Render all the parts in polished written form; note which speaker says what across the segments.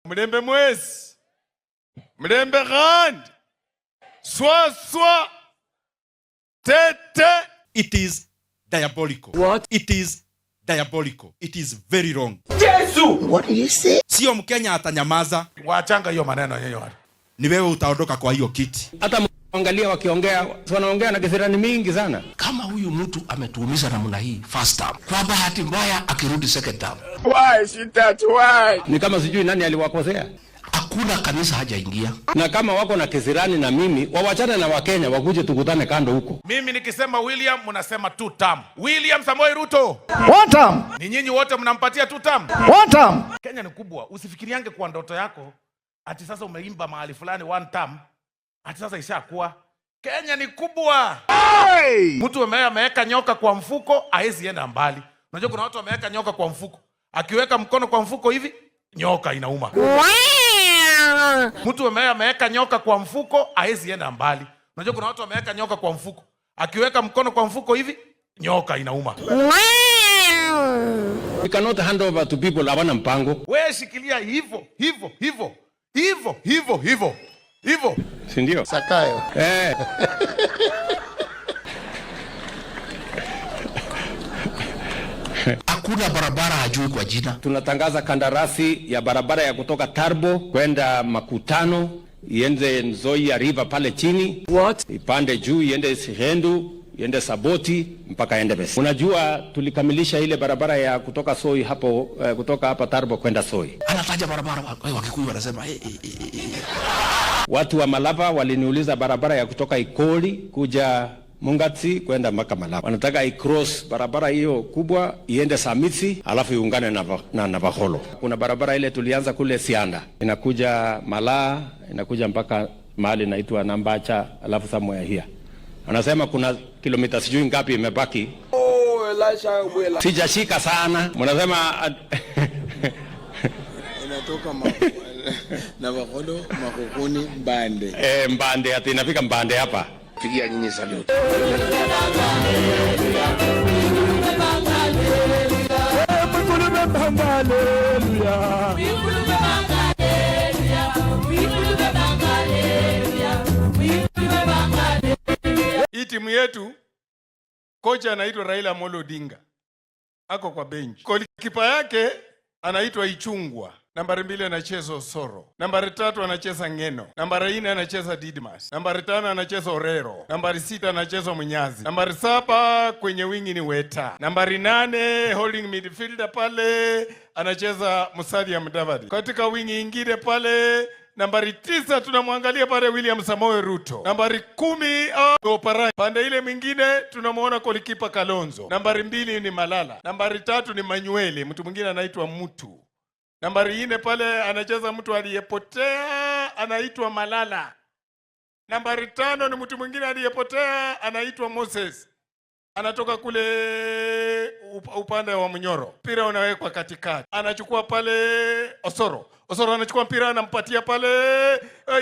Speaker 1: Mlembe mwezi, mlembe gand, swa, tete.
Speaker 2: It is diabolical.
Speaker 3: What?
Speaker 2: It is diabolical. It is very wrong.
Speaker 3: Jesus! What did you say?
Speaker 2: Sio Mkenya atanyamaza.
Speaker 1: Wachanga hiyo maneno yenyewe.
Speaker 2: Ni wewe utaondoka kwa hiyo kiti.
Speaker 3: Hata angalia wakiongea, wanaongea na kisirani mingi sana.
Speaker 4: Kama huyu mtu ametuumiza namna hii first term, kwa bahati mbaya akirudi second term,
Speaker 1: Why is that? Why?
Speaker 3: Ni kama sijui nani aliwakosea.
Speaker 4: hakuna kanisa hajaingia.
Speaker 3: Na kama wako na kisirani na mimi, wawachane na Wakenya wakuje tukutane kando huko.
Speaker 1: Mimi nikisema William mnasema 2 term. William Samoei Ruto.
Speaker 5: 1 term.
Speaker 1: Ni nyinyi wote mnampatia 2 term.
Speaker 5: 1 term.
Speaker 1: Kenya ni kubwa. Usifikiriange kwa ndoto yako ati sasa umeimba mahali fulani 1 term. Ati sasa ishakuwa. Kenya ni kubwa. Hey! Mtu ameweka nyoka kwa mfuko, haezi enda mbali. Unajua kuna watu wameweka nyoka kwa mfuko. Akiweka mkono kwa mfuko hivi, nyoka inauma. Mtu ameweka nyoka kwa mfuko, haezi enda mbali. Unajua kuna watu wameweka nyoka kwa mfuko. Akiweka mkono kwa mfuko hivi, nyoka inauma.
Speaker 3: We cannot hand over to people hawana mpango.
Speaker 1: Wewe shikilia hivyo. Hivyo.
Speaker 3: Si ndio?
Speaker 5: Sakayo.
Speaker 4: Hakuna barabara hajui kwa jina.
Speaker 3: Tunatangaza kandarasi ya barabara ya kutoka Tarbo kwenda Makutano, iende Nzoia River pale chini. What? Ipande juu iende Sihendu, iende Saboti mpaka Endebess. Unajua tulikamilisha ile barabara ya kutoka Soi hapo, kutoka hapa Tarbo kwenda Soi.
Speaker 4: Anataja barabara, Wakikuyu wanasema
Speaker 3: Watu wa Malava waliniuliza barabara ya kutoka Ikoli kuja Mungatsi kwenda mpaka Malava. Wanataka i-cross barabara hiyo kubwa iende Samitsi alafu iungane na Navaholo. Kuna barabara ile tulianza kule Sianda, inakuja Malaa, inakuja mpaka mahali inaitwa Nambacha alafu somewhere here. Anasema kuna kilomita sijui ngapi imebaki. Elisha sijashika sana. Mnasema
Speaker 6: inatoka Navaholo, Makokoni, Mbande.
Speaker 3: Mbande ati inafika Mbande hapa.
Speaker 4: pigia nyinyi salute.
Speaker 1: Hii timu yetu kocha anaitwa Raila Amolo Odinga. Ako kwa bench. Golikipa yake anaitwa Ichungwa. Nambari 2 anacheza Osoro. Nambari 3 anacheza Ngeno. Nambari 4 anacheza Didmas. Nambari 5 anacheza Orero. Nambari 6 anacheza Munyazi. Nambari 7 kwenye wingi ni Weta. Nambari 8 holding midfielder pale anacheza Musalia Mudavadi. Katika wingi ingine pale nambari 9 tunamwangalia pale William Samoei Ruto. Nambari 10 Oparanya. Pande ile mwingine tunamuona golikipa Kalonzo. Nambari 2 ni Malala. Nambari 3 ni Manueli, mtu mwingine anaitwa Mutu. Nambari 4 pale anacheza mtu aliyepotea anaitwa Malala. Nambari 5 ni mtu mwingine aliyepotea anaitwa Moses. Anatoka kule upande wa Munyoro. Mpira unawekwa katikati. Anachukua pale Osoro. Osoro anachukua mpira anampatia pale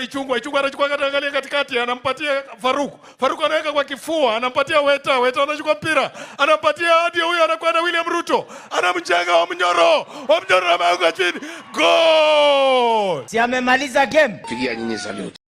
Speaker 1: Ichungwa. Ichungwa anachukua katikati anampatia Faruk. Faruk anaweka kwa kifua anampatia Weta. Weta anachukua mpira anampatia hadi huyo anakwenda William Ruto. Anamjenga wa Munyoro. Wa Munyoro ameanguka chini. Goal!
Speaker 5: Si amemaliza game.
Speaker 4: Pigia nyinyi salute.